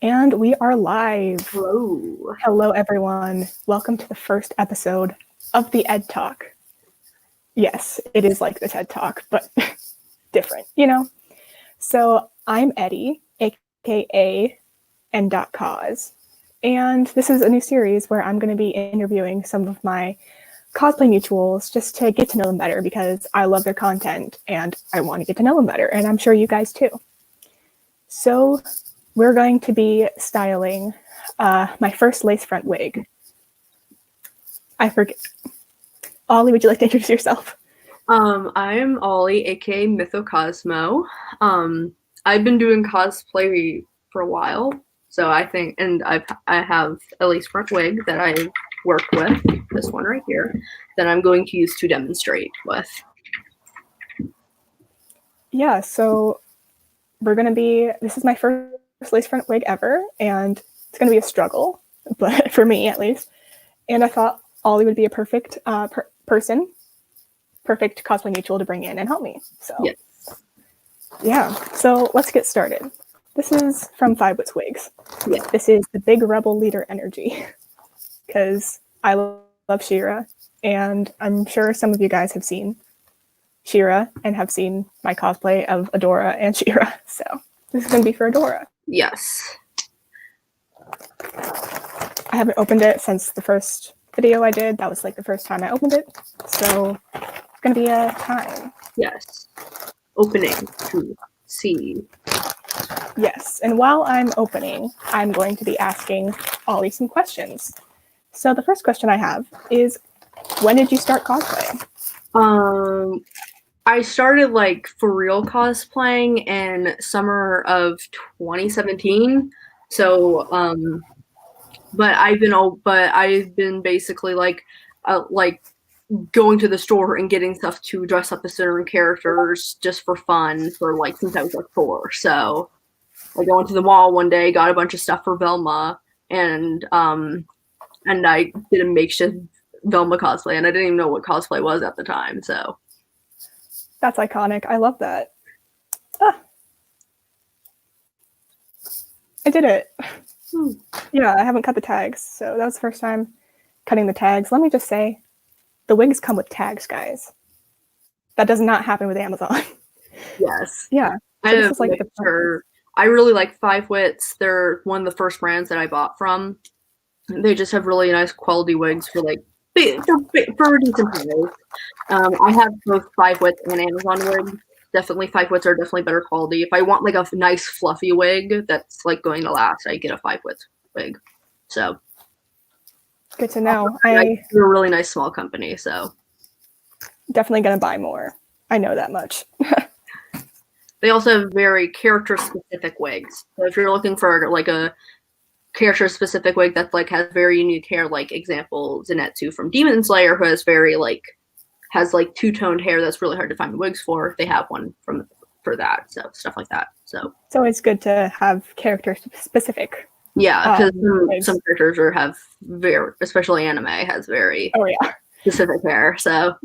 And we are live. Hello. Hello, everyone. Welcome to the first episode of the Ed Talk. Yes, it is like the TED Talk, but different, you know? So I'm Eddie, aka N.Cause, and this is a new series where I'm going to be interviewing some of my cosplay mutuals just to get to know them better because I love their content and I want to get to know them better, and I'm sure you guys too. So we're going to be styling my first lace front wig. I forget. Ollie, would you like to introduce yourself? I'm Ollie, aka Mythocosmo. I've been doing cosplay for a while, so I think, and I have a lace front wig that I work with, this one right here, that I'm going to use to demonstrate with. Yeah, so this is my first lace front wig ever, and it's going to be a struggle, but for me at least. And I thought Ollie would be a perfect perfect cosplay mutual to bring in and help me. So yes. Yeah, so let's get started. This is from Five Wits Wigs. Yeah. This is the Big Rebel Leader energy because I love She-Ra, and I'm sure some of you guys have seen She-Ra and have seen my cosplay of Adora and She-Ra. So this is going to be for Adora. Yes. I haven't opened it since the first video I did. That was like the first time I opened it. So it's going to be a time. Yes. Opening to see. Yes, and while I'm opening, I'm going to be asking Ollie some questions. So the first question I have is, when did you start cosplaying? I started like for real cosplaying in summer of 2017. So, but I've been basically like going to the store and getting stuff to dress up as certain characters just for fun for like since I was like 4. So like I went to the mall one day, got a bunch of stuff for Velma, and I did a makeshift Velma cosplay, and I didn't even know what cosplay was at the time. So that's iconic. I love that. Ah. I did it. Yeah, I haven't cut the tags, so that was the first time cutting the tags. Let me just say, the wigs come with tags, guys. That does not happen with Amazon. Yes. Yeah. So this is like I really like Five Wits. They're one of the first brands that I bought from. They just have really nice quality wigs for like for a decent price. I have both Five Wits and Amazon wigs. Definitely Five Wits are definitely better quality. If I want like a nice fluffy wig that's like going to last, I get a Five Wits wig. So good to know. They're a really nice small company, so definitely gonna buy more. I know that much. They also have very character-specific wigs. So if you're looking for like a character-specific wig that like has very unique hair, like example Zenitsu from Demon Slayer, who has has two-toned hair that's really hard to find wigs for. They have one for that, so stuff like that. So it's always good to have character-specific. Yeah, because some characters have especially anime has very specific hair. So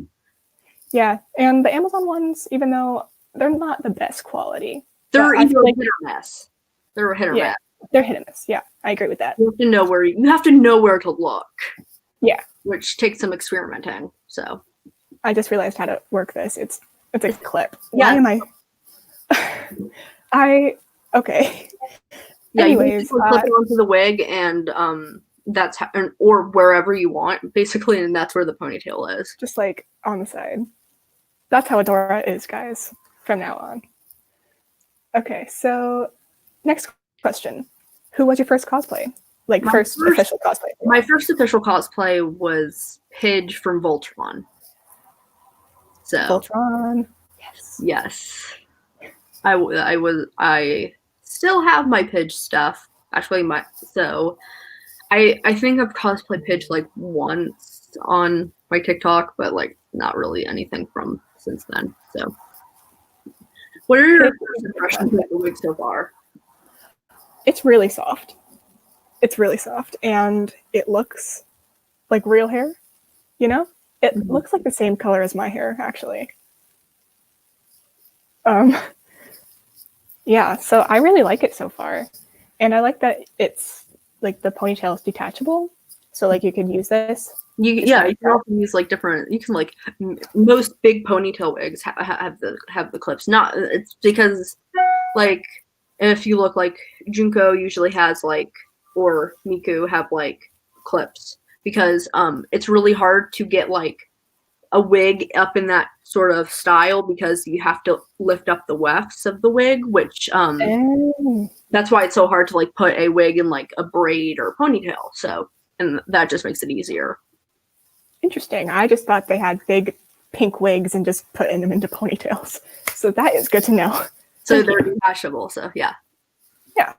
yeah, and the Amazon ones, even though they're not the best quality, they're either hit or miss. They're hit or miss. They're hit and miss. Yeah, I agree with that. You have to know where to look. Yeah, which takes some experimenting. So I just realized how to work this. It's a clip. Yeah. Why am I? Okay. Yeah, anyways, you clip it onto the wig, and that's or wherever you want, basically, and that's where the ponytail is. Just like on the side. That's how Adora is, guys, from now on. Okay, so next question. Who was your first cosplay? Like first official cosplay? My first official cosplay was Pidge from Voltron. So Voltron. Yes. I still have my Pidge stuff. Actually, I think I've cosplayed Pidge like once on my TikTok, but like not really anything from since then. So, what are your first impressions of the wig so far? It's really soft. And it looks like real hair. You know, it looks like the same color as my hair, actually. Yeah, so I really like it so far. And I like that it's like the ponytail is detachable, so like you can use this. You can also use like different. You can like most big ponytail wigs have the clips. Not it's because like if you look like Junko usually has like, or Miku have like clips, because it's really hard to get like a wig up in that sort of style because you have to lift up the wefts of the wig, which that's why it's so hard to like put a wig in like a braid or ponytail. So, and that just makes it easier. Interesting. I just thought they had big pink wigs and just putting them into ponytails. So that is good to know. So they're detachable. So yeah. Yeah.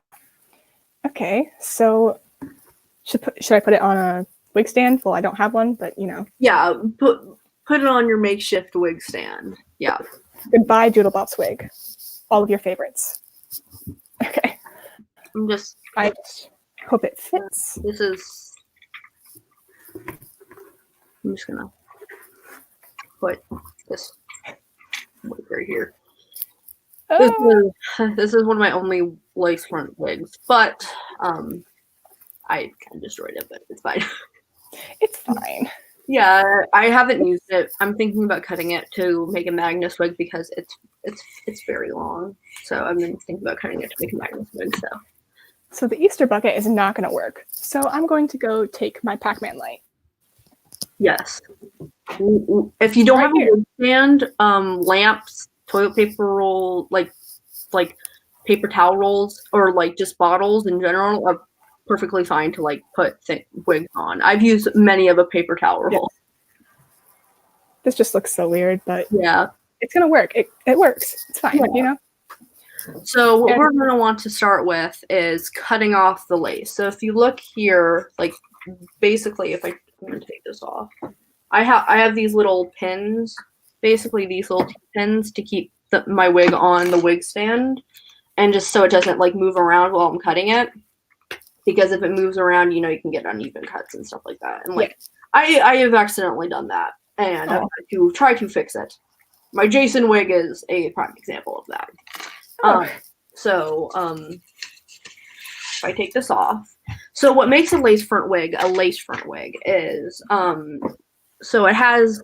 Okay. So should I put it on a wig stand? Well, I don't have one, but you know. Yeah. Put it on your makeshift wig stand. Yeah. Goodbye, Doodlebop's wig. All of your favorites. Okay. I just hope it fits. I'm just gonna put this wig right here. Oh. This is one of my only lace front wigs, but I kind of destroyed it, but it's fine. It's fine. Yeah, I haven't used it. I'm thinking about cutting it to make a Magnus wig because it's very long. So I've been thinking about cutting it to make a Magnus wig. So the Easter bucket is not going to work. So I'm going to go take my Pac-Man light. Yes. If you don't have a wig stand, lamps, toilet paper roll, like paper towel rolls, or like just bottles in general are perfectly fine to like put wigs on. I've used many of a paper towel roll. This just looks so weird, but yeah, it's gonna work. It works. It's fine, you know. So what we're gonna want to start with is cutting off the lace. So if you look here, like basically, I'm gonna take this off. I have these little pins, basically these little pins to keep my wig on the wig stand, and just so it doesn't like move around while I'm cutting it. Because if it moves around, you know, you can get uneven cuts and stuff like that. And like, I have accidentally done that, and I've had to try to fix it. My Jason wig is a prime example of that. If I take this off, so what makes a lace front wig is so it has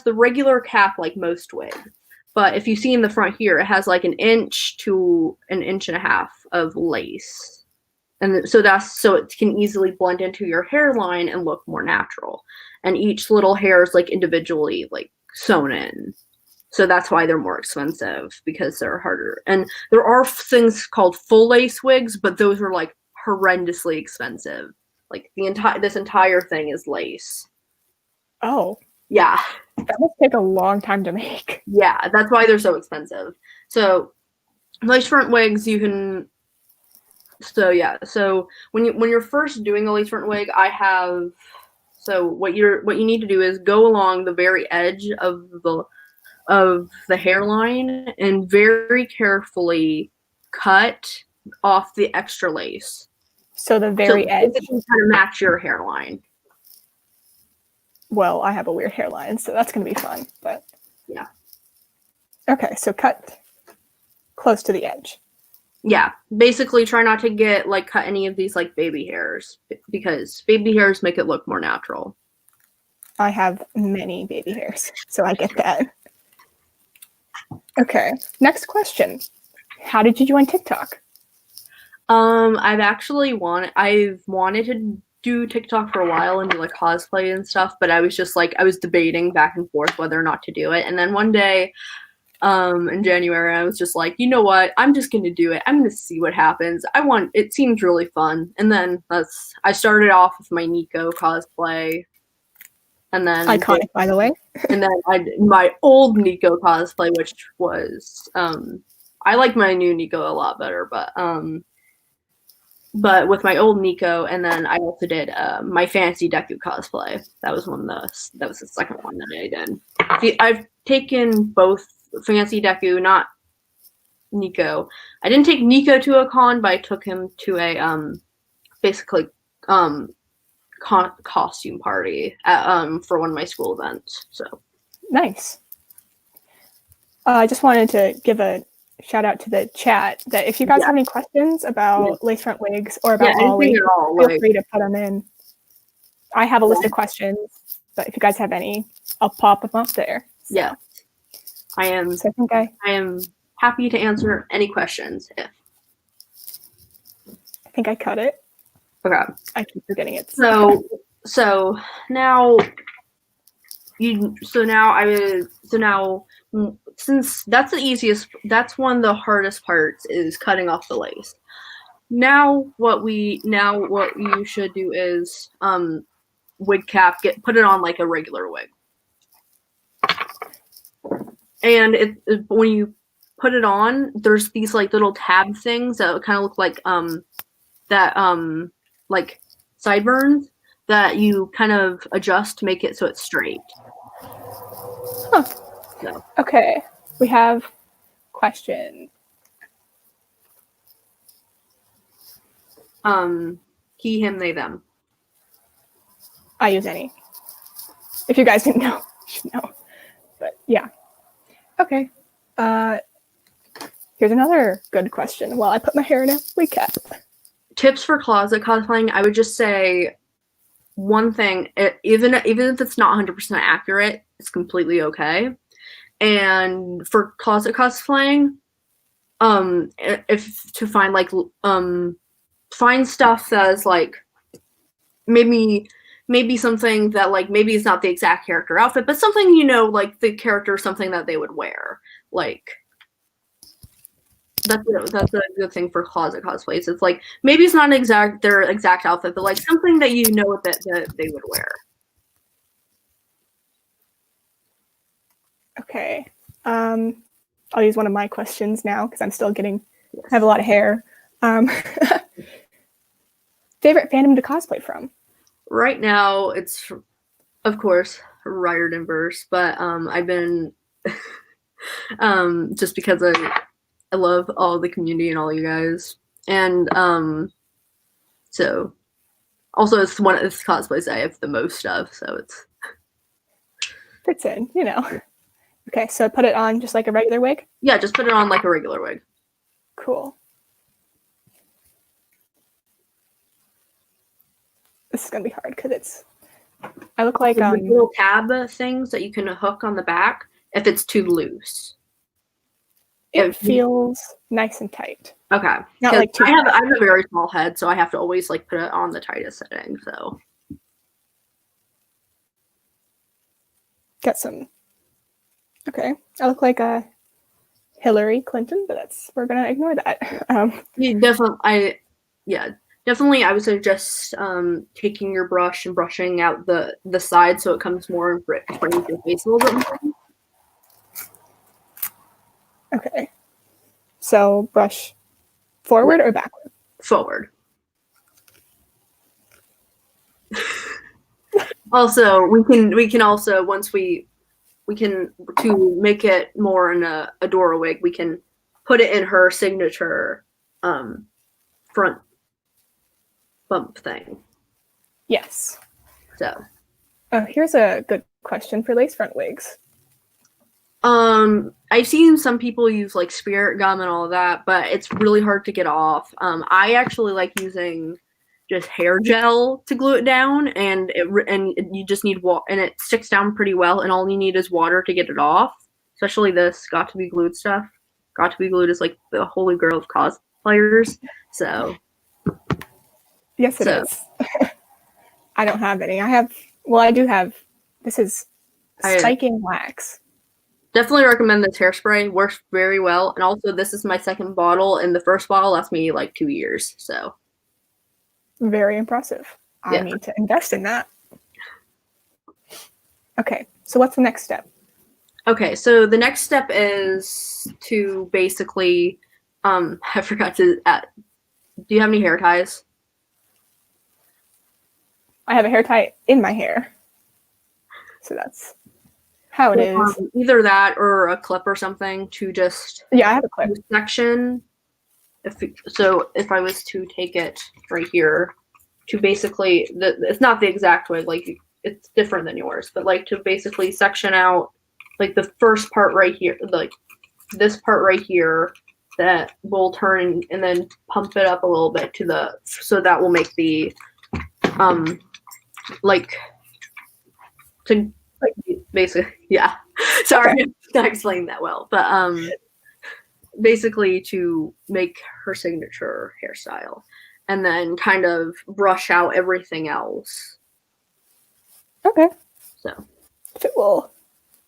the regular cap like most wigs, but if you see in the front here, it has like 1 inch to 1.5 inches of lace. And so it can easily blend into your hairline and look more natural. And each little hair is like individually like sewn in. So that's why they're more expensive, because they're harder. And there are things called full lace wigs, but those are like horrendously expensive. Like this entire thing is lace. Oh. Yeah. That must take a long time to make. Yeah, that's why they're so expensive. So lace front wigs you can. So yeah, so when you're first doing a lace front wig, what you need to do is go along the very edge of the hairline and very carefully cut off the extra lace. So the very edge, it can kind of match your hairline. Well, I have a weird hairline, so that's going to be fun. But yeah. Okay, so cut close to the edge. Yeah, basically try not to cut any of these like baby hairs, because baby hairs make it look more natural. I have many baby hairs, so I get that. Okay, next question. How did you join TikTok? I've wanted to do TikTok for a while and do like cosplay and stuff, but I was just like, I was debating back and forth whether or not to do it. And then one day, in January, I was just like, you know what? I'm just going to do it. I'm going to see what happens. It seems really fun. And then I started off with my Nico cosplay. And then iconic, by the way. And then I did my old Nico cosplay, which was, I like my new Nico a lot better, but with my old Nico, and then I also did my Fancy Deku cosplay. That was the second one that I did. I've taken both Fancy Deku, not Nico. I didn't take Nico to a con, but I took him to a basically costume party at, for one of my school events. So nice. I just wanted to give a shout out to the chat that if you guys have any questions about lace front wigs or about Ollie, all, feel free to put them in. I have a list of questions, but if you guys have any, I'll pop them up there. So. Yeah, I am. So I am happy to answer any questions. I think I cut it. Okay. I keep forgetting it. So now since that's the easiest, that's one of the hardest parts is cutting off the lace. Now what you should do is wig cap, put it on like a regular wig. And when you put it on, there's these like little tab things that kind of look like like sideburns that you kind of adjust to make it so it's straight. Huh. So. Okay, we have questions. He, him, they, them. I use any. If you guys didn't know, you should know. But yeah. Okay. Here's another good question. Well, I put my hair in a wig cap. Tips for closet cosplaying, I would just say one thing, even if it's not 100% accurate, it's completely okay. And for closet cosplaying, if to find like find stuff that is like maybe something that like maybe it's not the exact character outfit, but something like the character, something that they would wear. Like that's a good thing for closet cosplays. It's like maybe it's not their exact outfit, but like something that that they would wear. Okay. I'll use one of my questions now because I'm still I have a lot of hair. Favorite fandom to cosplay from? Right now, it's, of course, Riordanverse, but I've been, just because I love all the community and all you guys. And so, also it's one of the cosplays I have the most of, so it's... Fits in, Okay, so put it on just like a regular wig? Yeah, just put it on like a regular wig. Cool. This is gonna be hard because I look like little tab things that you can hook on the back if it's too loose. It feels nice and tight. Okay. Not like too I have a very small head, so I have to always like put it on the tightest setting. So got some. Okay, I look like a Hillary Clinton, but we're gonna ignore that. Definitely, I would suggest taking your brush and brushing out the side so it comes more in front of your face a little bit more. Okay, so brush forward or backward? Forward. Also, we can also once we can, to make it more in a Adora wig, we can put it in her signature front bump thing. Yes. So. Here's a good question for lace front wigs. I've seen some people use like spirit gum and all of that, but it's really hard to get off. I actually like using just hair gel to glue it down, and you just need water, and it sticks down pretty well, and all you need is water to get it off. Especially this got to be glued stuff. Got to be glued is like the holy grail of cosplayers. So yes, it is. I don't have any. I do have. This is spiking wax. Definitely recommend this hairspray. Works very well, and also this is my second bottle, and the first bottle lasted me like 2 years. So. Very impressive. I need to invest in that. Okay, so what's the next step? Okay, so the next step is to basically, I forgot to, do you have any hair ties? I have a hair tie in my hair. So that's how it is. Either that or a clip or something to just... Yeah, I have a clip. Section. If I was to take it right here, to basically, it's not the exact way, like it's different than yours, but like to basically section out like the first part right here, like this part right here, that will turn and then pump it up a little bit so that will make the like basically, yeah. Sorry, okay. I'm not explaining that well, but basically to make her signature hairstyle, and then kind of brush out everything else. Okay. So if it will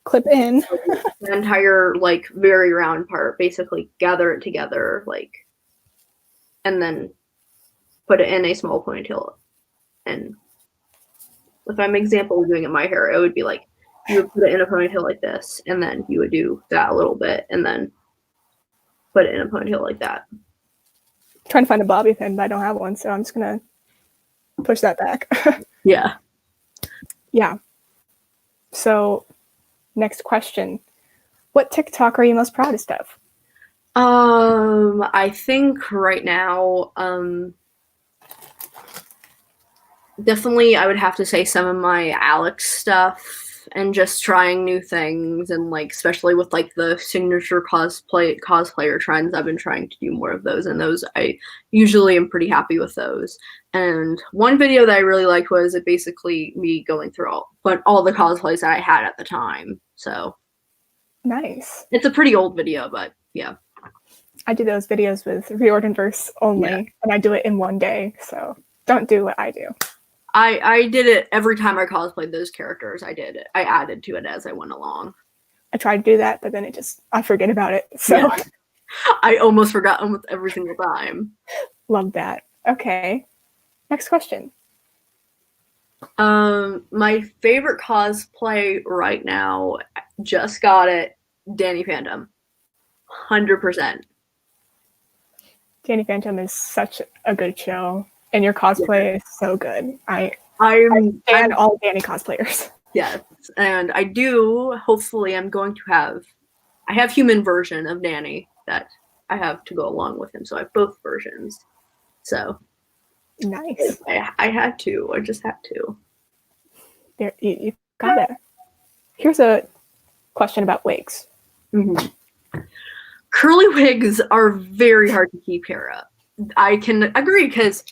clip in the entire like very round part, basically gather it together, like, and then put it in a small ponytail. And if I'm example doing it in my hair, it would be like you would put it in a ponytail like this, and then you would do that a little bit, and then put it in a ponytail like that. I'm trying to find a bobby pin, but I don't have one, so I'm just gonna push that back. Yeah. Yeah. So, next question. What TikTok are you most proudest of? I think right now, definitely I would have to say some of my Alex stuff and just trying new things, and like especially with like the signature cosplayer trends, I've been trying to do more of those, and those I usually am pretty happy with those. And one video that I really liked was it basically me going through all the cosplays that I had at the time. So nice. It's a pretty old video, but yeah. I do those videos with Reorganverse only, yeah. And I do it in one day, so don't do what I do. I did it every time I cosplayed those characters. I did it. I added to it as I went along. I tried to do that, but then I forget about it. So yeah. I almost forgot almost every single time. Love that. Okay. Next question. My favorite cosplay right now, just got it, Danny Phantom. 100%. Danny Phantom is such a good show, and your cosplay is so good. I stand all Danny cosplayers. Yes, and I do. Hopefully, I have human version of Danny that I have to go along with him, so I have both versions. So nice. I had to. I just had to. There, you got it. Here's a question about wigs. Mm-hmm. Curly wigs are very hard to keep hair up. I can agree, because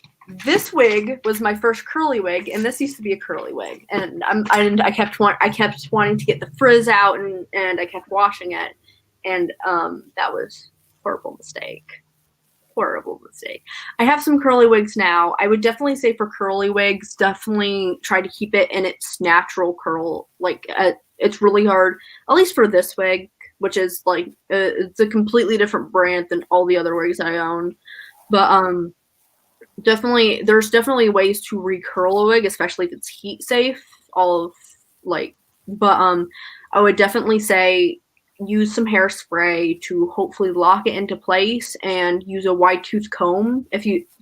this wig was my first curly wig, and this used to be a curly wig, and I kept wanting to get the frizz out, and I kept washing it, and that was horrible mistake. I have some curly wigs now. I would definitely say for curly wigs, definitely try to keep it in its natural curl. Like it's really hard, at least for this wig, which is like it's a completely different brand than all the other wigs I own. But there's definitely ways to recurl a wig, especially if it's heat safe. I would definitely say use some hairspray to hopefully lock it into place, and use a wide tooth comb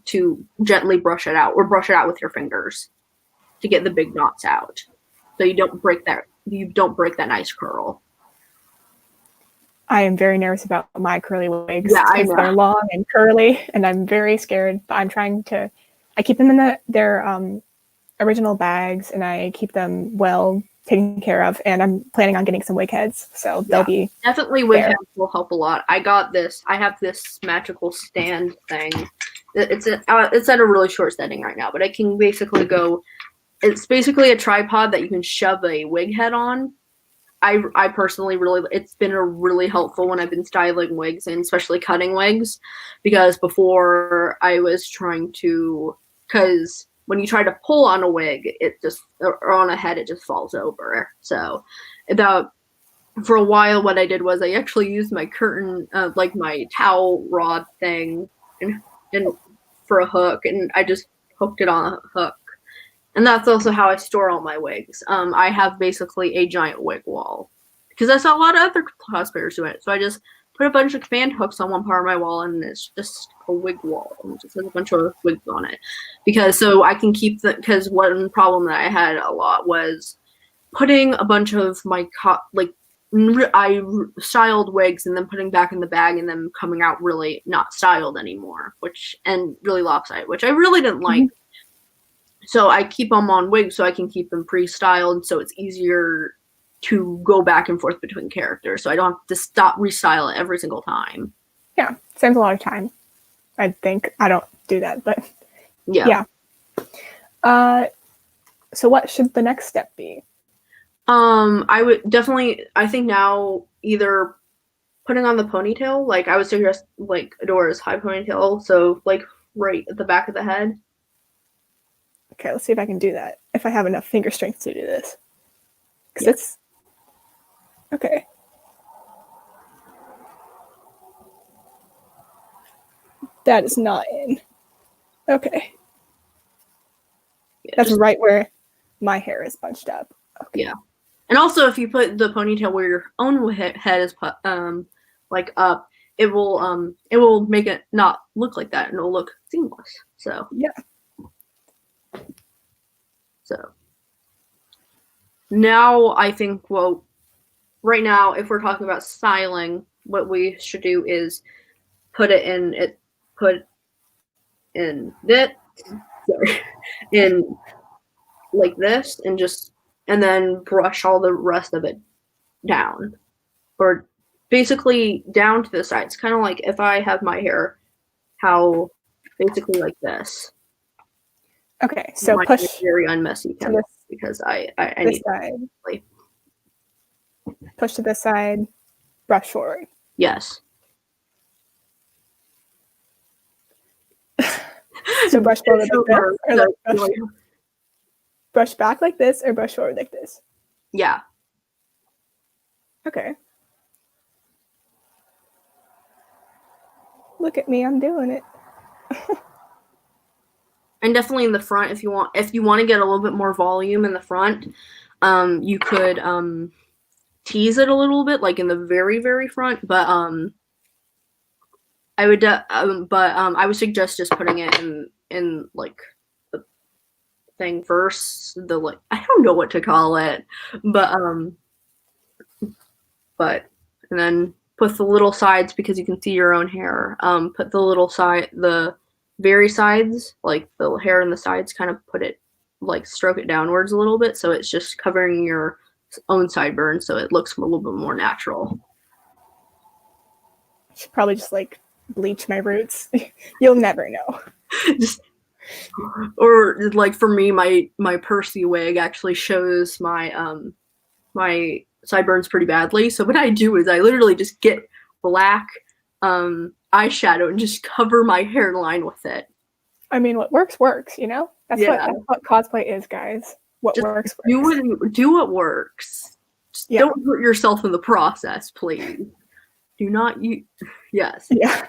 to gently brush it out, or brush it out with your fingers to get the big knots out, so you don't break that nice curl. I am very nervous about my curly wigs, because they're long and curly, and I'm very scared. But I'm trying to. I keep them in their original bags, and I keep them well taken care of. And I'm planning on getting some wig heads, so they'll be definitely wig heads will help a lot. I have this magical stand thing. It's at a really short setting right now, but it can basically go. It's basically a tripod that you can shove a wig head on. I personally it's been really helpful when I've been styling wigs, and especially cutting wigs, because before I was because when you try to pull on a wig, or on a head, it just falls over. So for a while, what I did was I actually used my curtain, like my towel rod thing, and for a hook, and I just hooked it on a hook. And that's also how I store all my wigs. I have basically a giant wig wall, because I saw a lot of other cosplayers do it. So I just put a bunch of command hooks on one part of my wall, and it's just a wig wall. It just has a bunch of wigs on it. Because I can keep because one problem that I had a lot was putting a bunch of my I styled wigs and then putting back in the bag, and then coming out really not styled anymore, and really lopsided, which I really didn't like. Mm-hmm. So I keep them on wigs so I can keep them pre-styled, so it's easier to go back and forth between characters, so I don't have to restyle it every single time. Yeah, saves a lot of time. I think I don't do that, but yeah. So what should the next step be? I would definitely, I think now either putting on the ponytail, like I would suggest like Adora's high ponytail, so like right at the back of the head. Okay, let's see if I can do that. If I have enough finger strength to do this. Because it's okay. That is not in. Okay. Yeah, that's right where my hair is bunched up. Okay. Yeah. And also, if you put the ponytail where your own head is like up, it will make it not look like that, and it'll look seamless. So yeah. So now I think, well, right now, if we're talking about styling, what we should do is put in like this, and then brush all the rest of it down, or basically down to the sides, kind of like if I have my hair, how basically like this. Okay, so push very unmessy kind of, because I need side. Push to this side, brush forward. Yes. So brush forward like this, or brush back like this, or brush forward like this? Yeah. Okay. Look at me, I'm doing it. And definitely in the front, if you want to get a little bit more volume in the front, you could tease it a little bit, like in the very, very front. But I would suggest just putting it in like the thing first. I don't know what to call it, but and then put the little sides, because you can see your own hair. Put the little the very sides, like the hair in the sides, kind of put it, like stroke it downwards a little bit, so it's just covering your own sideburns, so it looks a little bit more natural. I should probably just like bleach my roots. You'll never know. Or like for me, my Percy wig actually shows my my sideburns pretty badly. So what I do is I literally just get black eyeshadow and just cover my hairline with it. I mean, what works, you know? That's what cosplay is, guys. What works. Do what works. Just don't hurt yourself in the process, please. Do not use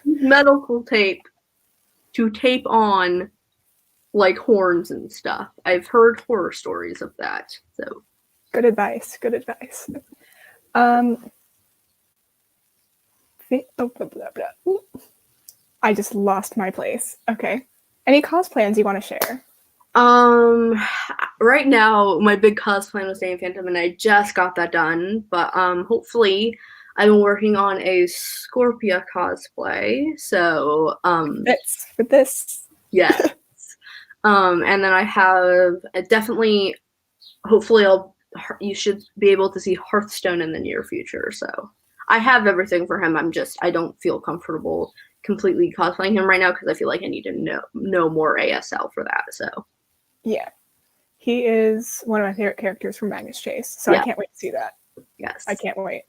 medical tape to tape on like horns and stuff. I've heard horror stories of that. So good advice. I just lost my place. Okay. Any cos plans you want to share? Right now my big cos plan was Danny Phantom, and I just got that done. But hopefully I've been working on a Scorpia cosplay. So that's for this. Yes. And then I have definitely, hopefully you should be able to see Hearthstone in the near future. So I have everything for him. I don't feel comfortable completely cosplaying him right now, because I feel like I need to know more ASL for that. So yeah, he is one of my favorite characters from Magnus Chase. So I can't wait to see that. Yes, I can't wait.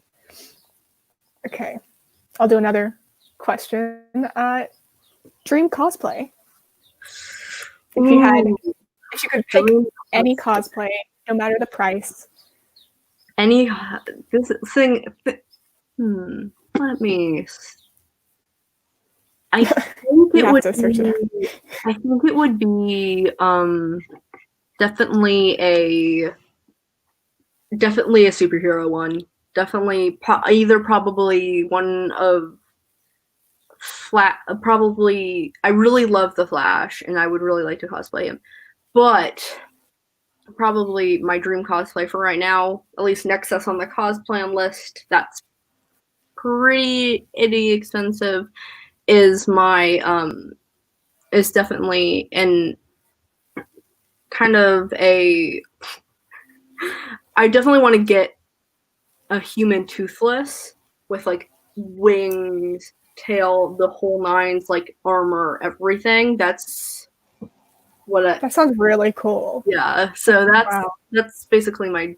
Okay, I'll do another question. Dream cosplay. If you could pick any cosplay, no matter the price. Let me. I think it would. I think it would be definitely a superhero one. Definitely probably one of probably. I really love the Flash, and I would really like to cosplay him. But probably my dream cosplay for right now, at least next up on the cosplay list, that's pretty expensive, is is definitely in kind of I definitely want to get a human toothless with like wings, tail, the whole nines, like armor, everything. That's what That sounds really cool. Yeah, so that's basically my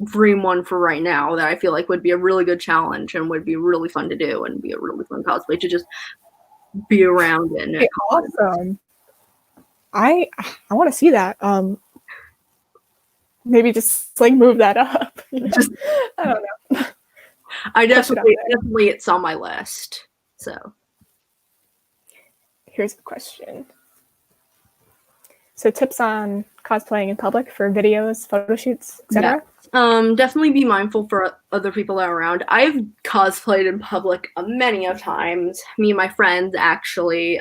dream one for right now that I feel like would be a really good challenge and would be really fun to do and be a really fun cosplay to just be around in. Hey, awesome. I want to see that. Maybe just like move that up. You know? Just, I don't know. I definitely it's on my list. So here's a question. So tips on cosplaying in public for videos, photo shoots, etc. Definitely be mindful for other people that are around. I've cosplayed in public many of times. Me and my friends actually.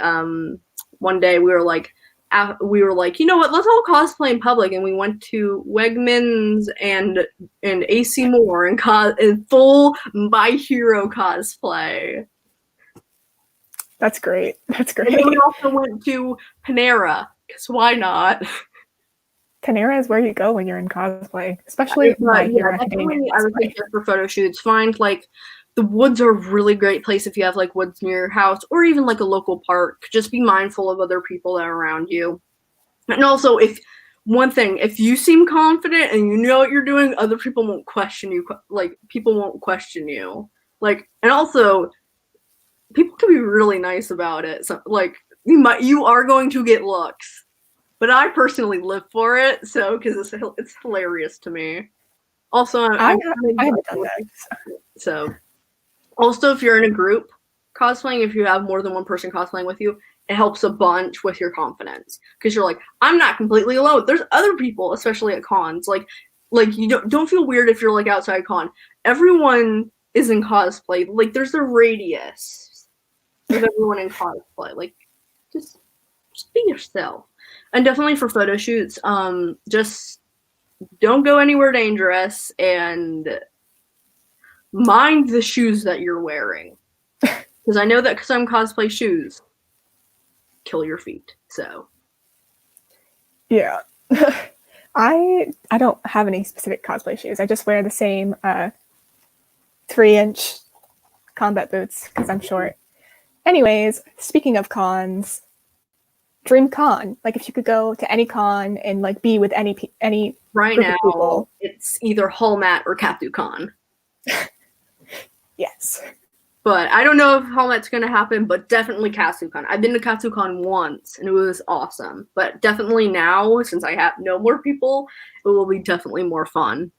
One day we were like, you know what? Let's all cosplay in public, and we went to Wegmans and AC Moore and in full My Hero cosplay. That's great. That's great. And then we also went to Panera, because why not? Panera is where you go when you're in cosplay, especially My Hero Academia. I would think for photo shoots, find like the woods are a really great place if you have like woods near your house or even like a local park. Just be mindful of other people that are around you. And also, if you seem confident and you know what you're doing, other people won't question you. Like, people won't question you. Like, and also, people can be really nice about it. So, like, you are going to get looks. But I personally live for it, so because it's hilarious to me. Also, I haven't done that. So, also, if you're in a group cosplaying, if you have more than one person cosplaying with you, it helps a bunch with your confidence because you're like, I'm not completely alone. There's other people, especially at cons. Like you don't feel weird if you're like outside con. Everyone is in cosplay. Like, there's a radius of everyone in cosplay. Like, just be yourself. And definitely for photo shoots, just don't go anywhere dangerous and mind the shoes that you're wearing. Because I know that some cosplay shoes kill your feet. So yeah. I don't have any specific cosplay shoes. I just wear the same 3-inch combat boots because I'm short. Anyways, speaking of cons, dream con. Like, if you could go to any con and like be with any right group now of people. It's either Hallmat or KatsuCon. Yes. But I don't know if Hallmat's going to happen, but definitely KatsuCon. I've been to KatsuCon once, and it was awesome. But definitely now, since I have no more people, it will be definitely more fun.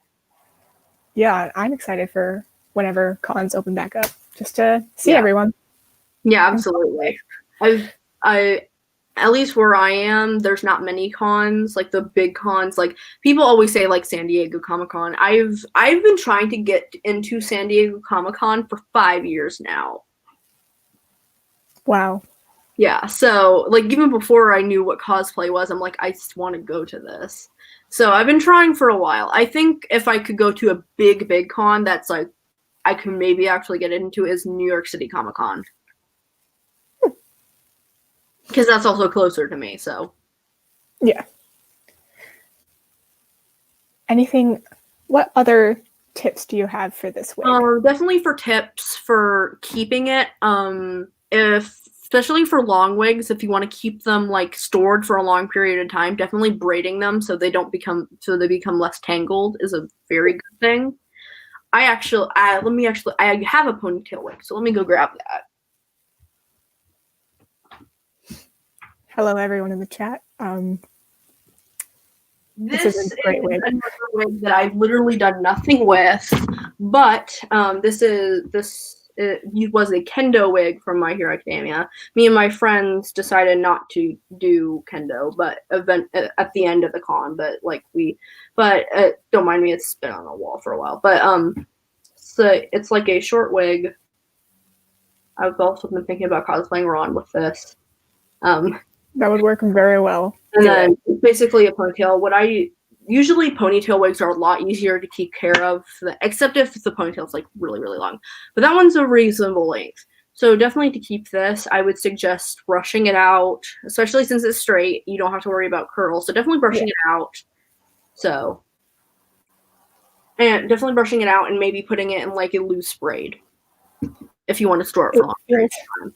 Yeah, I'm excited for whenever cons open back up, just to see everyone. Yeah, absolutely. I at least where I am, there's not many cons, like the big cons. Like, people always say like San Diego Comic-Con. I've been trying to get into San Diego Comic-Con for 5 years now. Wow. Yeah, so like even before I knew what cosplay was, I'm like, I just want to go to this. So I've been trying for a while. I think if I could go to a big con that's like I could maybe actually get into is New York City Comic-Con. Because that's also closer to me, so. Yeah. What other tips do you have for this wig? Definitely for tips for keeping it. Especially for long wigs, if you want to keep them like stored for a long period of time, definitely braiding them so they become less tangled is a very good thing. I have a ponytail wig, so let me go grab that. Hello, everyone in the chat. This is a great wig. Another wig that I've literally done nothing with, but this was a kendo wig from My Hero Academia. Me and my friends decided not to do kendo, but at the end of the con. Don't mind me, it's been on the wall for a while. But so it's like a short wig. I've also been thinking about cosplaying Ron with this. That would work very well. And then it's basically a ponytail. Usually ponytail wigs are a lot easier to keep care of, except if the ponytail's like really, really long. But that one's a reasonable length. So definitely to keep this, I would suggest brushing it out, especially since it's straight. You don't have to worry about curls. So definitely brushing it out. And definitely brushing it out and maybe putting it in like a loose braid. if you want to store it for long periods of time.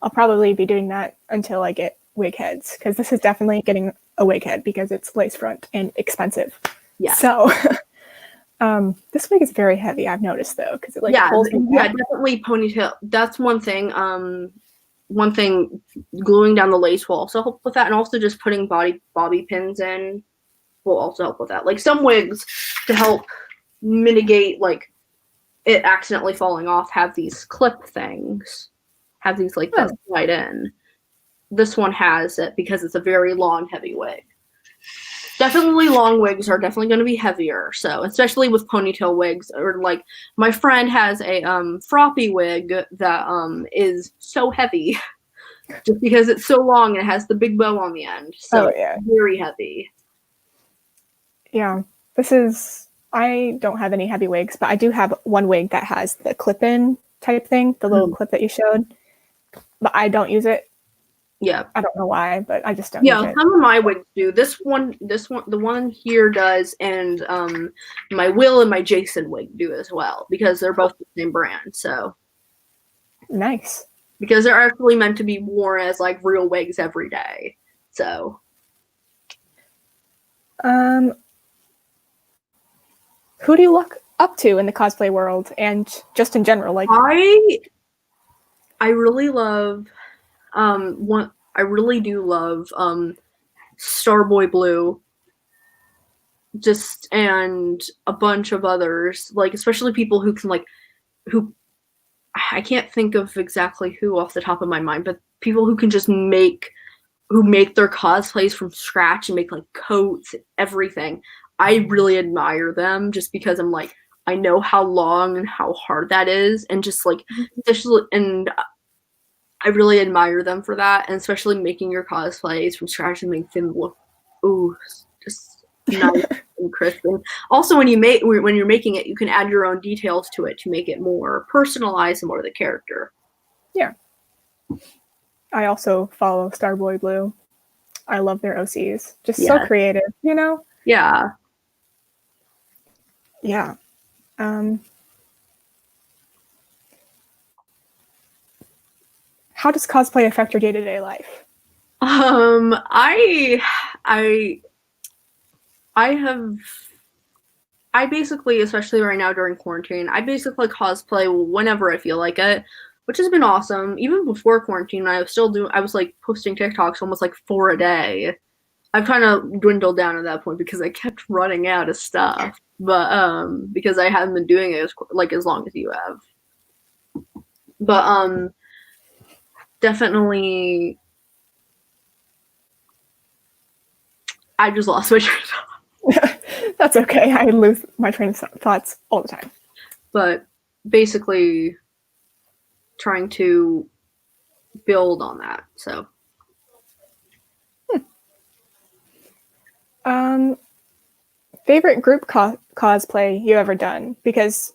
I'll probably be doing that until I get wig heads, because this is definitely getting a wig head because it's lace front and expensive. Yeah. So this wig is very heavy, I've noticed, though, because it pulls me back. Definitely ponytail. That's one thing. One thing, gluing down the lace will also help with that, and also just putting bobby pins in will also help with that. Like some wigs, to help mitigate like it accidentally falling off, have these clip things, have these that slide in. This one has it because it's a very long, heavy wig. Definitely long wigs are definitely going to be heavier, so especially with ponytail wigs, or like my friend has a froppy wig that is so heavy just because it's so long and it has the big bow on the end, so very heavy. Yeah, I don't have any heavy wigs, but I do have one wig that has the clip-in type thing, the little clip that you showed, but I don't use it. Yeah. I don't know why, but I just don't use it. Yeah, some of my wigs do. This one, the one here does, and my Will and my Jason wig do as well, because they're both the same brand, so. Nice. Because they're actually meant to be worn as like real wigs every day, so. Who do you look up to in the cosplay world and just in general? Like I really love I really do love Starboy Blue, just, and a bunch of others, like especially people who can who I can't think of exactly who off the top of my mind, but people who can just make their cosplays from scratch and make like coats, everything. I really admire them just because I'm like, I know how long and how hard that is, and just like, and I really admire them for that, and especially making your cosplays from scratch and make them look, just nice and crisp. And also, when you're making it, you can add your own details to it to make it more personalized and more the character. Yeah. I also follow Starboy Blue. I love their OCs. Just so creative, you know? Yeah. Yeah. How does cosplay affect your day-to-day life? I basically, especially right now during quarantine, I basically cosplay whenever I feel like it, which has been awesome. Even before quarantine, I was like posting TikToks almost like 4 a day. I've kind of dwindled down at that point because I kept running out of stuff, but because I haven't been doing it as long as you have. But definitely, I just lost my train of thought. That's okay. I lose my train of thoughts all the time. But basically, trying to build on that. So. Favorite group cosplay you ever done? Because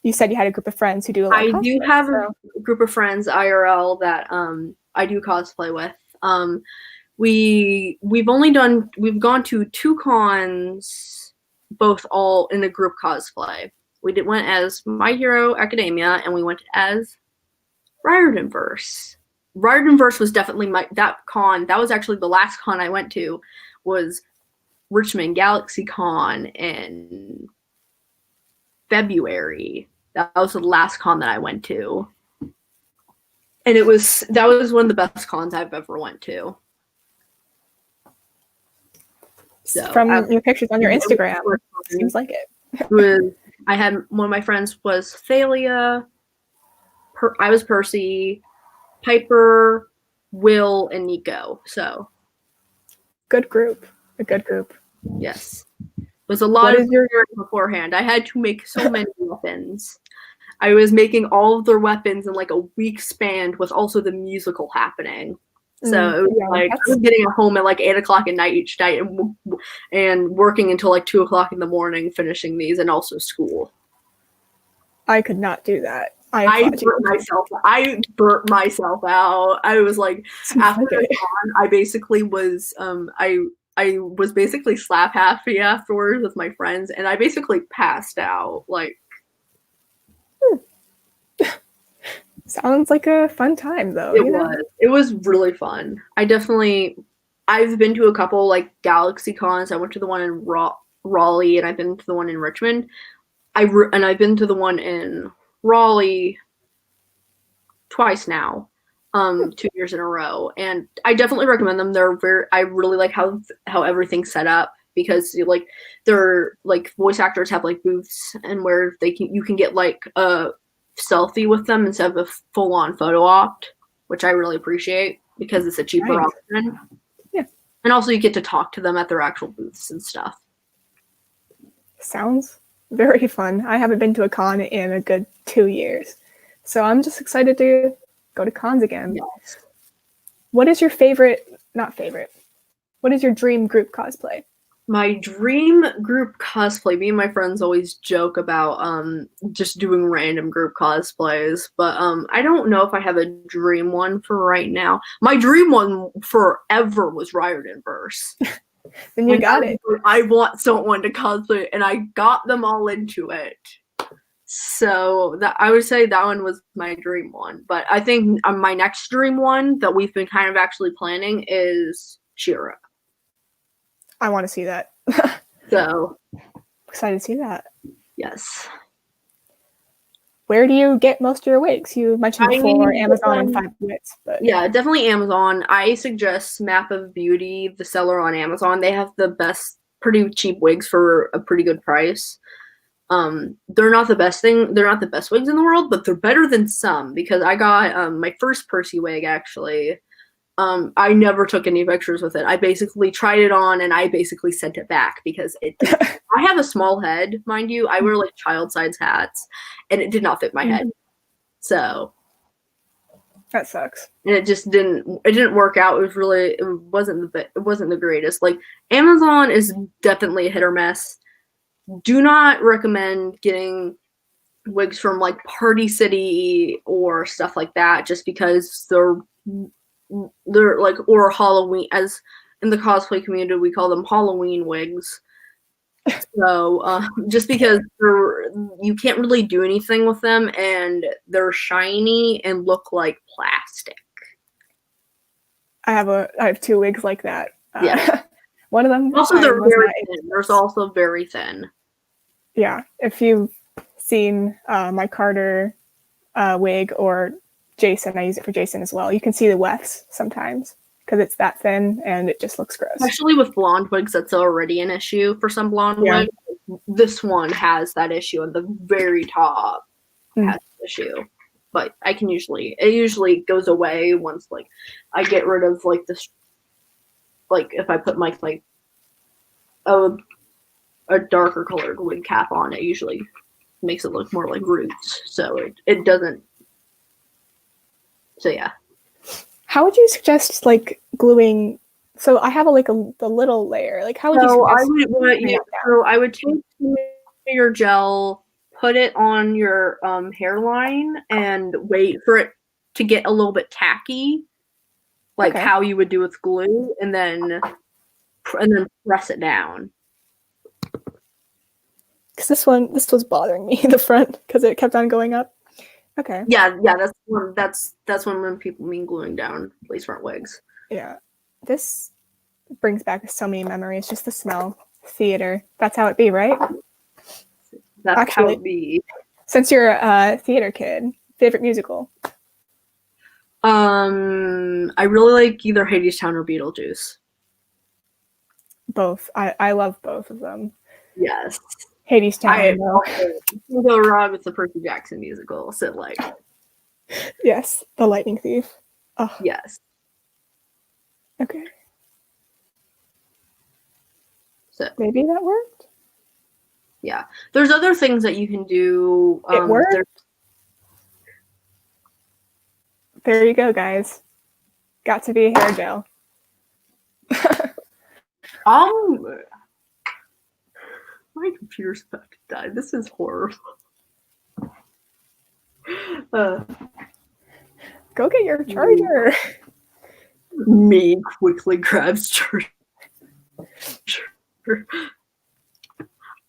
you said you had a group of friends who do a lot of cosplay. I do have a group of friends IRL that I do cosplay with. We've gone to 2 cons, both all in a group cosplay. We went as My Hero Academia, and we went as Riordanverse. Riordanverse was definitely that con. That was actually the last con I went to, was Richmond Galaxy Con in February. That was the last con that I went to. And that was one of the best cons I've ever went to. So from your pictures on your Instagram, seems like it. I had one of my friends was Thalia, I was Percy, Piper, Will, and Nico. So good group. A good group. Yes. It was a lot of work beforehand. I had to make so many weapons. I was making all of their weapons in like a week span with also the musical happening. So it was I was getting home at like 8 o'clock at night each night and working until like 2 o'clock in the morning finishing these, and also school. I could not do that. I burnt myself out. I was like, after the con, I basically was I was basically slap happy afterwards with my friends, and I basically passed out. Like, Sounds like a fun time, though. It was really fun. I've been to a couple like Galaxy Cons. I went to the one in Raleigh, and I've been to the one in Richmond. And I've been to the one in Raleigh twice now, 2 years in a row, and I definitely recommend them. I really like how everything's set up, because like they're like voice actors have like booths and where you can get like a selfie with them instead of a full-on photo op, which I really appreciate because it's a cheaper option. Yeah. And also you get to talk to them at their actual booths and stuff. Sounds very fun. I haven't been to a con in a good 2 years, so I'm just excited to go to cons again. Yes. What is your what is your dream group cosplay? My dream group cosplay, me and my friends always joke about just doing random group cosplays, but I don't know if I have a dream one for right now. My dream one forever was Riordanverse. Then you got it. I want someone to cosplay, and I got them all into it. So I would say that one was my dream one. But I think my next dream one that we've been kind of actually planning is Shira. I want to see that. So excited to see that. Yes. Where do you get most of your wigs? You mentioned before Amazon and 5 Wits, but yeah, definitely Amazon. I suggest Map of Beauty, the seller on Amazon. They have the best, pretty cheap wigs for a pretty good price. They're not the best wigs in the world, but they're better than some, because I got my first Percy wig actually. I never took any pictures with it. I basically tried it on and I basically sent it back because I have a small head, mind you. I wear like child size hats and it did not fit my head. So that sucks. And it didn't work out. It wasn't the greatest. Like, Amazon is definitely a hit or miss. Do not recommend getting wigs from like Party City or stuff like that, just because they're like, or Halloween, as in the cosplay community we call them Halloween wigs. So just because you can't really do anything with them, and they're shiny and look like plastic. I have 2 wigs like that. Yeah. One of them also they're very thin. There's also very thin. Yeah, if you've seen my Carter wig or Jason, I use it for Jason as well. You can see the wefts sometimes because it's that thin and it just looks gross. Especially with blonde wigs, that's already an issue for some blonde wigs. This one has that issue, and the very top has the issue. But it usually goes away once like I get rid of like this. Like if I put like a darker colored wig cap on, it usually makes it look more like roots. So it doesn't. So yeah. How would you suggest like gluing? So I have the little layer. Like how would you suggest? I would take your gel, put it on your hairline, and wait for it to get a little bit tacky, like how you would do with glue, and then press it down. Because this was bothering me, the front, because it kept on going up. Okay. Yeah, that's when people mean gluing down lace front wigs. Yeah, this brings back so many memories. Just the smell, theater. That's how it be, right? That's how it be. Since you're a theater kid, favorite musical? I really like either Hadestown or Beetlejuice. Both. I love both of them. Yes. Hadestown. You go wrong with the Percy Jackson musical. So like. Yes, The Lightning Thief. Oh. Yes. Okay. So maybe that worked. Yeah, there's other things that you can do. It worked. There you go, guys. Got to be a hair gel. My computer's about to die. This is horrible. Go get your charger. Me quickly grabs charger.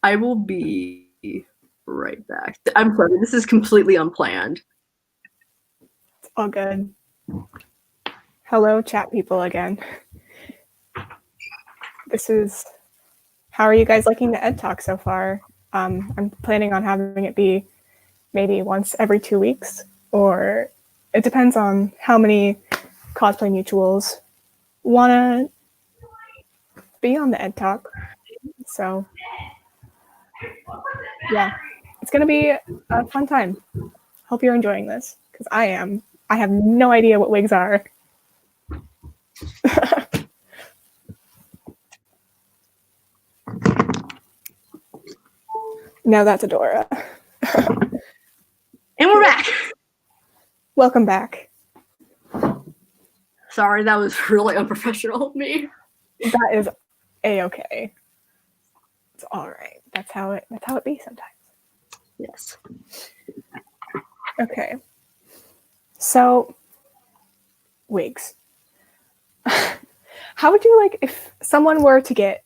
I will be right back. I'm sorry, this is completely unplanned. all good. Hello, chat people again. How are you guys liking the Ed Talk so far? I'm planning on having it be maybe once every 2 weeks, or it depends on how many cosplay mutuals want to be on the Ed Talk. So, yeah, it's going to be a fun time. Hope you're enjoying this, because I am. I have no idea what wigs are. No, that's Adora. And we're back. Welcome back. Sorry, that was really unprofessional of me. That is a-okay. It's all right. That's how it be sometimes. Yes. Okay. So, wigs. How would you like if someone were to get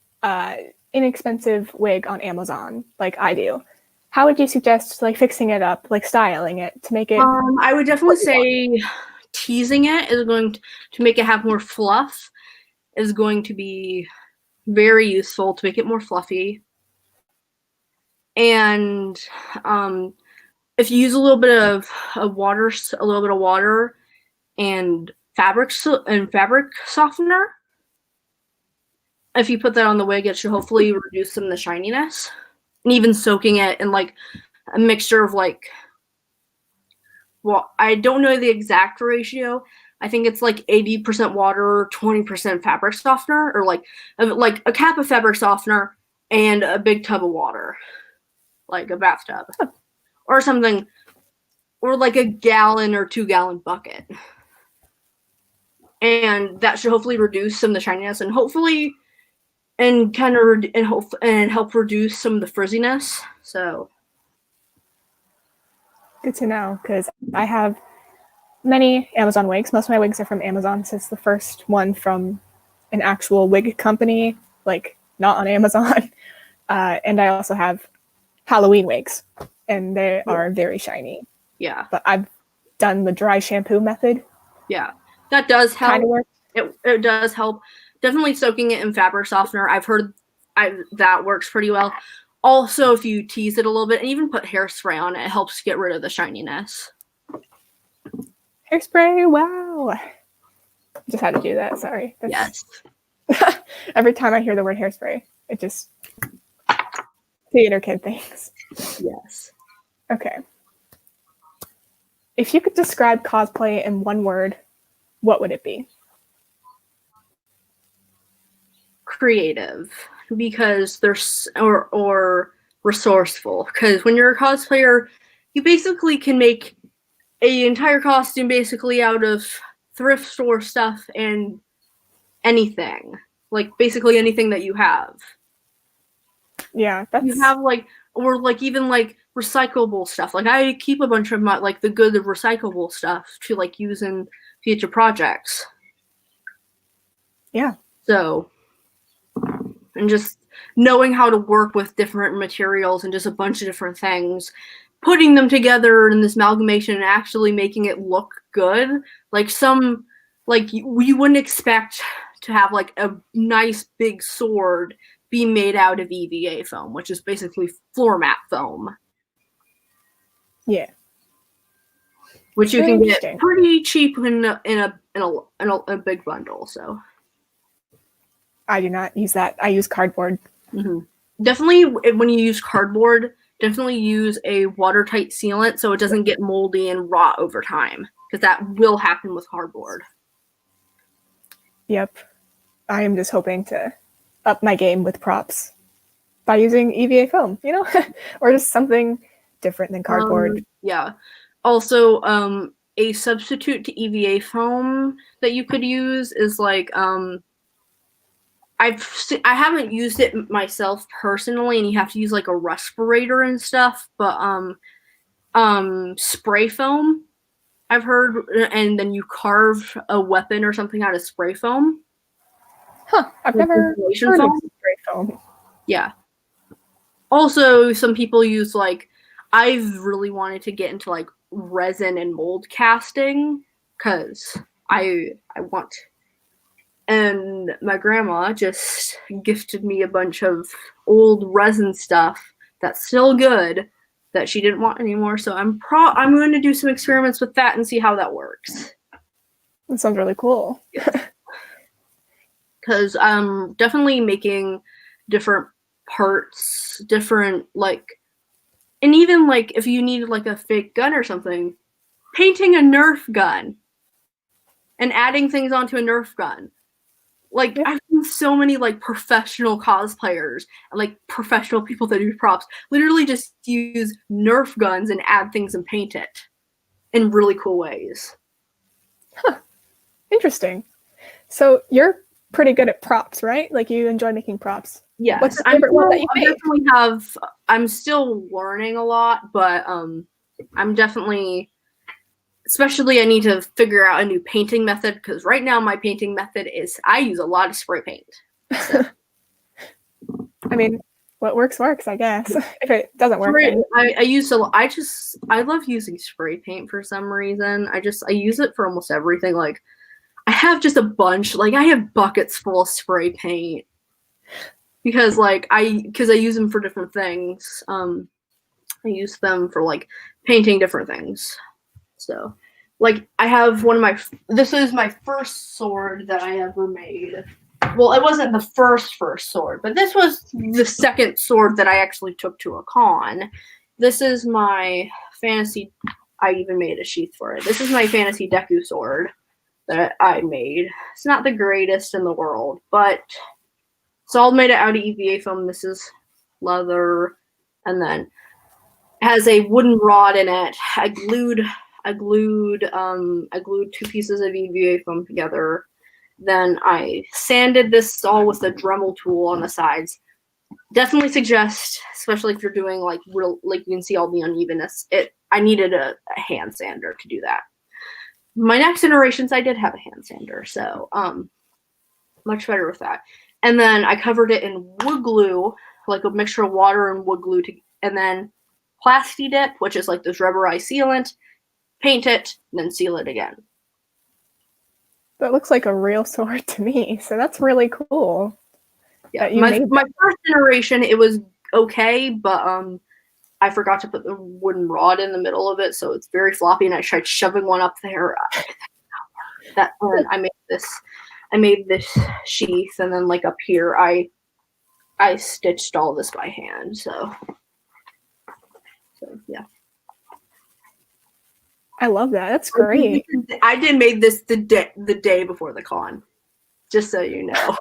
inexpensive wig on Amazon, like I do? How would you suggest like fixing it up, like styling it to make it? I would definitely say teasing it is going to make it have more fluff. Is going to be very useful to make it more fluffy. And if you use a little bit of water and fabric softener, if you put that on the wig, it should hopefully reduce some of the shininess. And even soaking it in like a mixture of like, well, I don't know the exact ratio. I think it's like 80% water, 20% fabric softener, or like a cap of fabric softener and a big tub of water, like a bathtub or something, or like a gallon or 2-gallon bucket. And that should hopefully reduce some of the shininess and hopefully help reduce some of the frizziness. So good to know, because I have many Amazon wigs. Most of my wigs are from Amazon, so it's the first one from an actual wig company, like not on Amazon. And I also have Halloween wigs, and they are very shiny. Yeah. But I've done the dry shampoo method. Yeah, that does help. Kind of works. It does help. Definitely soaking it in fabric softener. I've heard that works pretty well. Also, if you tease it a little bit and even put hairspray on it, it helps get rid of the shininess. Hairspray, wow. Just had to do that, sorry. Yes. Every time I hear the word hairspray, it just theater kid things. Yes. Okay. If you could describe cosplay in one word, what would it be? Creative, because or resourceful. Because when you're a cosplayer, you basically can make an entire costume basically out of thrift store stuff and anything, like basically anything that you have. Yeah, you have like, or like even like recyclable stuff. Like I keep a bunch of my like the good recyclable stuff to like use in future projects. Yeah. So, and just knowing how to work with different materials and just a bunch of different things, putting them together in this amalgamation and actually making it look good. Like you wouldn't expect to have like a nice big sword be made out of EVA foam, which is basically floor mat foam. Yeah. Which you can get pretty cheap in a big bundle. So I do not use that. I use cardboard. Mm-hmm. Definitely, when you use cardboard, definitely use a watertight sealant so it doesn't get moldy and rot over time, because that will happen with cardboard. Yep. I am just hoping to up my game with props by using EVA foam, or just something different than cardboard. Yeah. Also, a substitute to EVA foam that you could use is like I haven't used it myself personally, and you have to use like a respirator and stuff, but spray foam I've heard, and then you carve a weapon or something out of spray foam. Huh, I've never heard of spray foam. Yeah. Also, some people use like, I've really wanted to get into like resin and mold casting, because I want. And my grandma just gifted me a bunch of old resin stuff that's still good that she didn't want anymore. So I'm going to do some experiments with that and see how that works. That sounds really cool. Because I'm definitely making different parts, different, like, and even like if you needed like a fake gun or something, painting a Nerf gun and adding things onto a Nerf gun. Like, I've seen so many like professional cosplayers and like professional people that do props literally just use Nerf guns and add things and paint it in really cool ways. Huh. Interesting. So you're pretty good at props, right? Like, you enjoy making props. Yes. What's your favorite one that you made? I'm still learning a lot, but I'm definitely, especially I need to figure out a new painting method, because right now my painting method is I use a lot of spray paint. So. I mean, what works, I guess. If it doesn't work, I love using spray paint for some reason. I use it for almost everything. Like, I have just a bunch, like I have buckets full of spray paint because I use them for different things. I use them for like painting different things. So, like, I have this is my first sword that I ever made. Well, it wasn't the first sword, but this was the second sword that I actually took to a con. This is my fantasy, I even made a sheath for it. This is my fantasy Deku sword that I made. It's not the greatest in the world, but it's all made out of EVA foam. This is leather, and then it has a wooden rod in it. I glued 2 pieces of EVA foam together. Then I sanded this all with a Dremel tool on the sides. Definitely suggest, especially if you're doing like real, like you can see all the unevenness. I needed a hand sander to do that. My next iterations, I did have a hand sander, so much better with that. And then I covered it in wood glue, like a mixture of water and wood glue, and then Plasti Dip, which is like this rubberized sealant. Paint it, and then seal it again. That looks like a real sword to me, so that's really cool. Yeah, my first iteration, it was okay, but I forgot to put the wooden rod in the middle of it, so it's very floppy, and I tried shoving one up there. I made this sheath, and then like up here, I stitched all this by hand. So yeah. I love that. That's great. I did made this the day before the con, just so you know.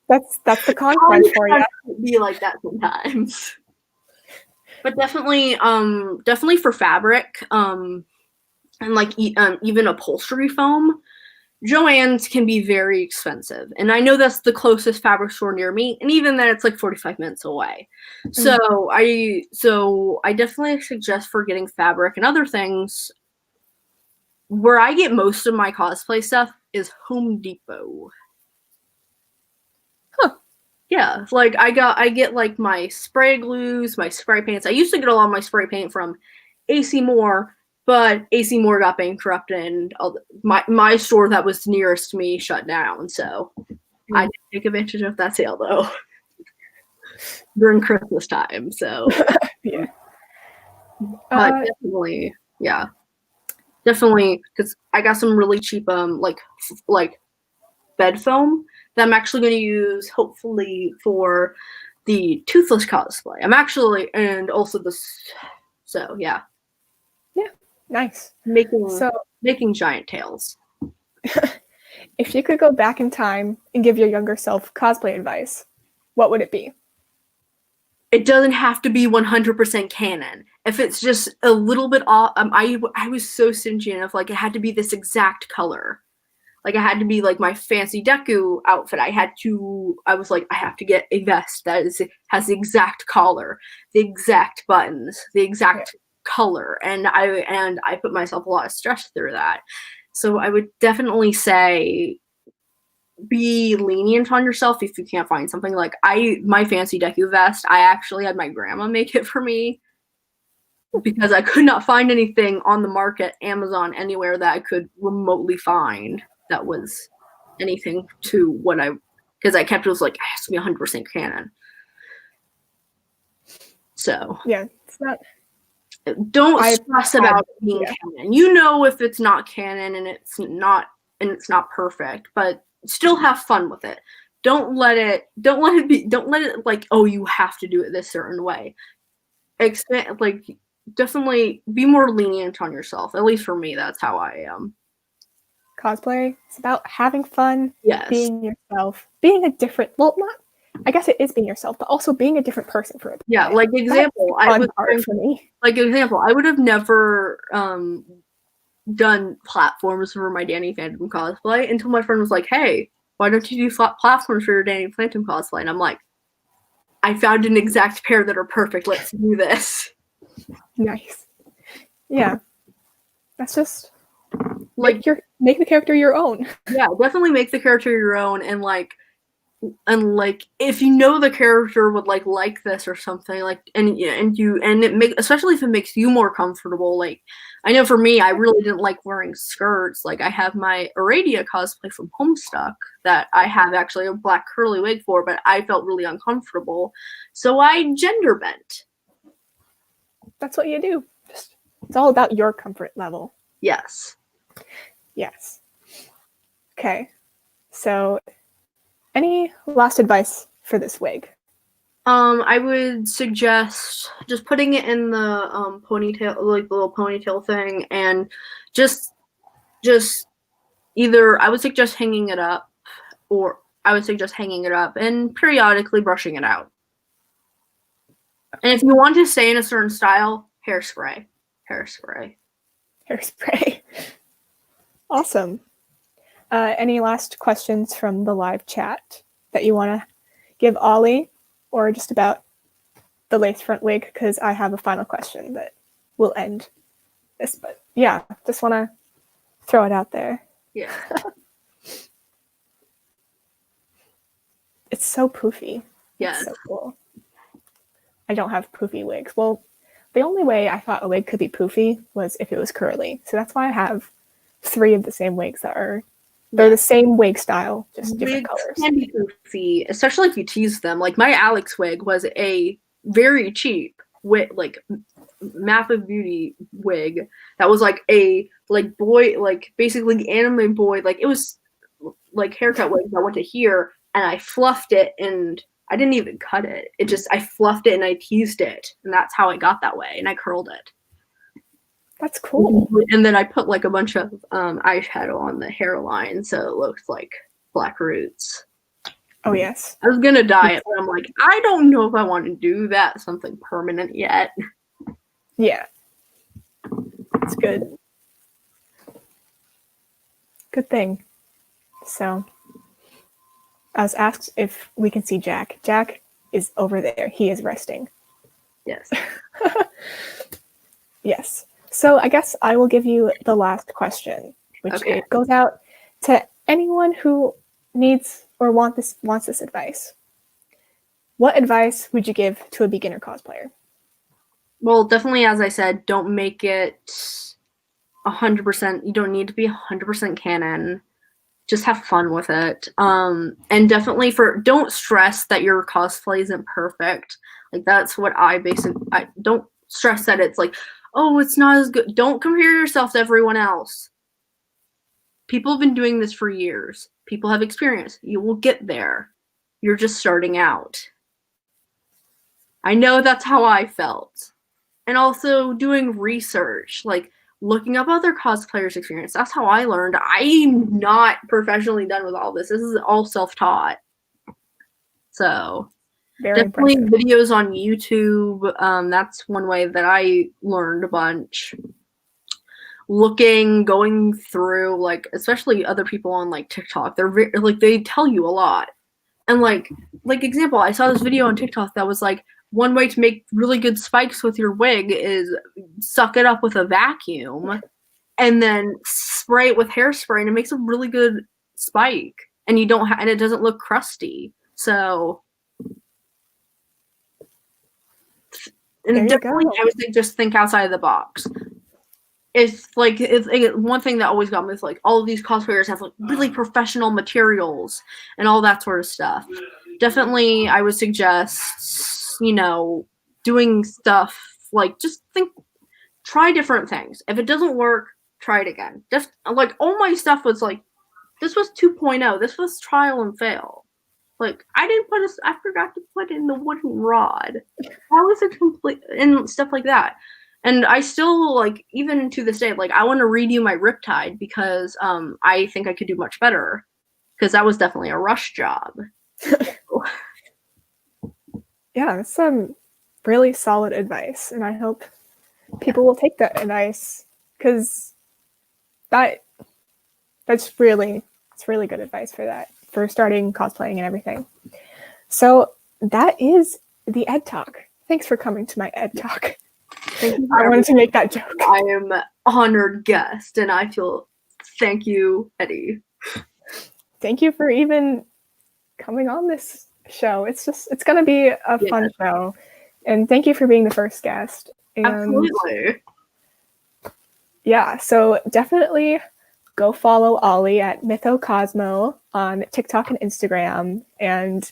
That's the con crunch for you. Be like that sometimes, but definitely for fabric, and like even upholstery foam, Joann's can be very expensive, and I know that's the closest fabric store near me, and even then it's like 45 minutes away. So I definitely suggest for getting fabric and other things. Where I get most of my cosplay stuff is Home Depot. Huh. Yeah, like I get like my spray glues, my spray paints. I used to get a lot of my spray paint from AC Moore, but AC Moore got bankrupt, and my store that was nearest to me shut down. So I didn't take advantage of that sale though during Christmas time. So yeah, definitely, because I got some really cheap like bed foam that I'm actually going to use hopefully for the Toothless cosplay. And also this. So yeah. Yeah, nice. Making giant tails. If you could go back in time and give your younger self cosplay advice, what would it be? It doesn't have to be 100% canon. If it's just a little bit off, I was so stingy enough, like it had to be this exact color. Like it had to be like my fancy Deku outfit. I was like, I have to get a vest that has the exact collar, the exact buttons, the exact color, and I put myself a lot of stress through that. So I would definitely say be lenient on yourself if you can't find something. Like my fancy Deku vest, I actually had my grandma make it for me. because I could not find anything on the market, Amazon, anywhere that I could remotely find that was anything to what because I kept it was like, it has to be 100% canon. So Yeah, it's not. Don't stress about being canon. You know if it's not canon and it's not perfect, but still have fun with it. Don't let it like, oh, you have to do it this certain way. Definitely be more lenient on yourself. At least for me, that's how I am. Cosplay, it's about having fun, yes, being yourself, being a different, well, not, I guess it is being yourself, but also being a different person for it. Yeah, like example, I would have never done platforms for my Danny Phantom cosplay until my friend was like, hey, why don't you do platforms for your Danny Phantom cosplay? And I'm like, I found an exact pair that are perfect. Let's do this. Nice. Yeah. That's just like make the character your own. Yeah, definitely make the character your own, and if you know the character would like this or something, especially if it makes you more comfortable. Like, I know for me, I really didn't like wearing skirts. Like, I have my Aradia cosplay from Homestuck that I have actually a black curly wig for, but I felt really uncomfortable, so I gender bent. That's what you do. It's all about your comfort level. Yes. Yes. Okay. So, any last advice for this wig? I would suggest just putting it in the ponytail, like the little ponytail thing, and just either I would suggest hanging it up, and periodically brushing it out. And if you want to stay in a certain style, hairspray. Awesome. Any last questions from the live chat that you want to give Ollie, or just about the lace front wig? Because I have a final question that will end this. But yeah, just want to throw it out there. Yeah. It's so poofy. Yeah. It's so cool. I don't have poofy wigs. Well, the only way I thought a wig could be poofy was if it was curly. So that's why I have 3 of the same wigs they're the same wig style, just different colors. Can be poofy, especially if you tease them. Like, my Alex wig was a very cheap wig, like Map of Beauty wig that was like a boy, like basically anime boy, like it was like haircut wig that went to here, and I fluffed it, and I didn't even cut it. I fluffed it and I teased it, and that's how it got that way, and I curled it. That's cool. And then I put like a bunch of eyeshadow on the hairline, so it looks like black roots. Oh, yes. I was gonna dye it, but I'm like, I don't know if I want to do that, something permanent yet. Yeah. It's good. Good thing. So, I was asked if we can see Jack. Jack is over there. He is resting. Yes. Yes. So I guess I will give you the last question, which it goes out to anyone who needs or wants this advice. What advice would you give to a beginner cosplayer? Well, definitely, as I said, don't make it 100%. You don't need to be 100% canon. Just have fun with it. And definitely don't stress that your cosplay isn't perfect. Like, that's what I don't stress that it's like, oh, it's not as good. Don't compare yourself to everyone else. People have been doing this for years. People have experience. You will get there. You're just starting out. I know that's how I felt. And also doing research, like looking up other cosplayers' experience. That's how I learned. I'm not professionally done with all this. This is all self-taught. So definitely impressive. Videos on YouTube. That's one way that I learned a bunch. Going through, like, especially other people on like TikTok. They're they tell you a lot. And like example, I saw this video on TikTok that was like, one way to make really good spikes with your wig is suck it up with a vacuum and then spray it with hairspray, and it makes a really good spike, and and it doesn't look crusty. So And definitely, I would say just think outside of the box. It's one thing that always got me is like all of these cosplayers have like really professional materials and all that sort of stuff. Definitely, I would suggest, doing stuff like just try different things. If it doesn't work, try it again. Just like all my stuff was like, this was 2.0. This was trial and fail. Like I forgot to put in the wooden rod. That was a complete and stuff like that. And I still like even to this day, like I want to redo my Riptide because I think I could do much better because that was definitely a rush job. Yeah, that's some really solid advice, and I hope people will take that advice because it's really good advice for starting cosplaying and everything. So that is the Ed Talk. Thanks for coming to my Ed Talk. Thank you. I wanted to make that joke. I am an honored guest, and thank you, Eddie. Thank you for even coming on this show. It's going to be a fun show. And thank you for being the first guest. And absolutely. Yeah, so definitely go follow Ollie at MythoCosmo on TikTok and Instagram. And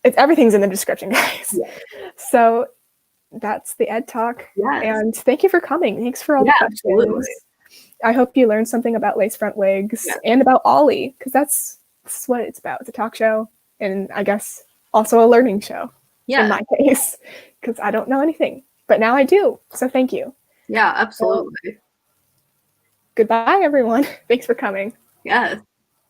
everything's in the description, guys. Yeah. So that's the Ed Talk. Yes. And thank you for coming. Thanks for all the questions. Absolutely. I hope you learned something about lace front wigs and about Ollie, because that's what it's about. It's a talk show, and I guess also a learning show in my case, because I don't know anything. But now I do. So thank you. Yeah, absolutely. Goodbye, everyone. Thanks for coming. Yes.